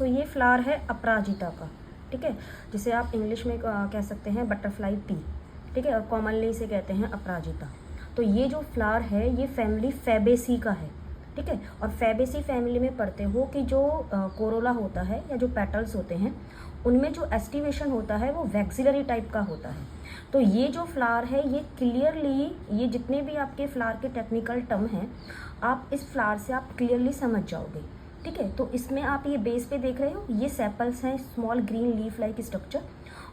सो ये फ्लावर है अपराजिता का, ठीक है, जिसे आप इंग्लिश में कह सकते हैं बटरफ्लाई पी, ठीक है, और कॉमनली इसे कहते हैं अपराजिता। तो ये जो फ्लावर है ये फैमिली फैबेसी का है, ठीक है। और फैबेसी फैमिली में पढ़ते हो कि जो कोरोला होता है या जो पेटल्स होते हैं उनमें जो एस्टिवेशन होता है वो वैक्सिलरी टाइप का होता है। तो ये जो फ्लावर है ये क्लियरली, ये जितने भी आपके फ्लावर के टेक्निकल टर्म हैं आप इस फ्लावर से आप क्लियरली समझ जाओगे, ठीक है। तो इसमें आप ये बेस पे देख रहे हो, ये सेपल्स हैं, small green leaf like structure,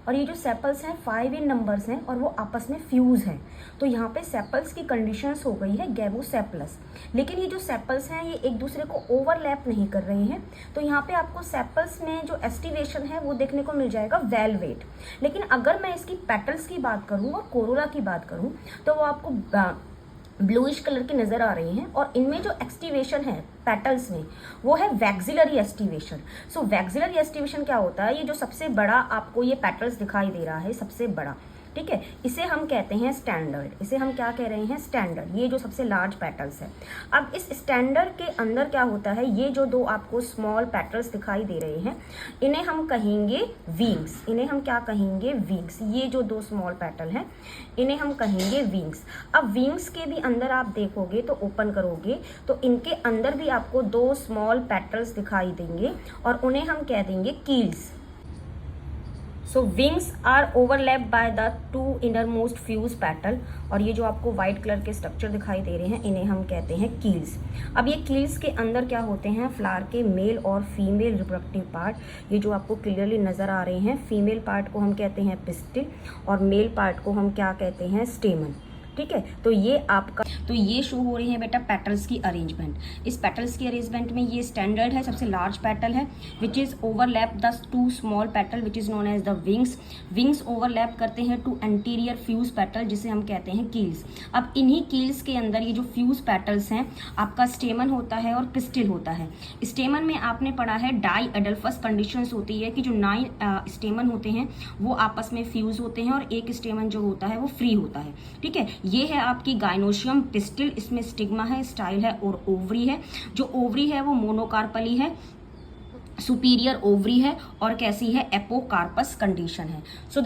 और ये जो सेपल्स हैं 5 इन नंबर्स हैं और वो आपस में फ्यूज हैं। तो यहाँ पे सेपल्स की कंडीशंस हो गई है गैबोसेपलस, लेकिन ये जो सेपल्स हैं ये एक दूसरे को ओवरलैप नहीं कर रहे हैं। तो यहाँ पे आपको सेपल्स में जो एस्टिवेशन है वो देखने को मिल जाएगा वेलवेट। लेकिन अगर मैं इसकी पेटल्स की बात करूँ और कोरोला की बात करूँ तो वो आपको ब्लूइश कलर की नज़र आ रही हैं, और इनमें जो एक्सटिवेशन है पेटल्स में वो है वैक्सिलरी एस्टिवेशन। सो वैक्सिलरी एस्टिवेशन क्या होता है, ये जो सबसे बड़ा आपको ये पेटल्स दिखाई दे रहा है सबसे बड़ा, ठीक है, इसे हम कहते हैं स्टैंडर्ड। इसे हम क्या कह रहे हैं, स्टैंडर्ड, ये जो सबसे लार्ज पेटल्स है। अब इस स्टैंडर्ड के अंदर क्या होता है, ये जो दो आपको स्मॉल पेटल्स दिखाई दे रहे हैं इन्हें हम कहेंगे विंग्स। इन्हें हम क्या कहेंगे, विंग्स। ये जो दो स्मॉल पेटल हैं इन्हें हम कहेंगे विंग्स। अब विंग्स के भी अंदर आप देखोगे तो ओपन करोगे तो इनके अंदर भी आपको दो स्मॉल पेटल्स दिखाई देंगे और उन्हें हम कह देंगे keels. So wings are overlap by the 2 innermost fuse petal, और ये जो आपको व्हाइट कलर के स्ट्रक्चर दिखाई दे रहे हैं इन्हें हम कहते हैं कील्स। अब ये कील्स के अंदर क्या होते हैं, फ्लावर के मेल और फीमेल रिप्रोडक्टिव पार्ट। ये जो आपको क्लियरली नजर आ रहे हैं, फीमेल पार्ट को हम कहते हैं पिस्टिल और मेल पार्ट को हम क्या कहते हैं, स्टेमन, ठीक है। तो ये आपका, तो ये शो हो रही है बेटा पेटल्स की अरेंजमेंट। इस पेटल्स की अरेंजमेंट में ये स्टैंडर्ड है, सबसे लार्ज पेटल है which is overlap the 2 small petal which is known as the wings. Wings overlap करते हैं 2 एंटीरियर फ्यूज पेटल जिसे हम कहते हैं कील्स। अब इन्हीं कील्स के अंदर ये जो फ्यूज पेटल्स हैं आपका स्टेमन होता है और पिस्टिल होता है। स्टेमन में आपने पढ़ा है डाई एडल्फस कंडीशंस होती है कि जो 9 स्टेमन होते हैं वो आपस में फ्यूज होते हैं और एक स्टेमन जो होता है वो फ्री होता है, ठीक है। ये है आपकी गाइनोशियम पिस्टिल, इसमें स्टिग्मा है, स्टाइल है और ओवरी है। जो ओवरी है वो मोनोकार्पली है, सुपीरियर ओवरी है और कैसी है, एपोकार्पस कंडीशन है। सो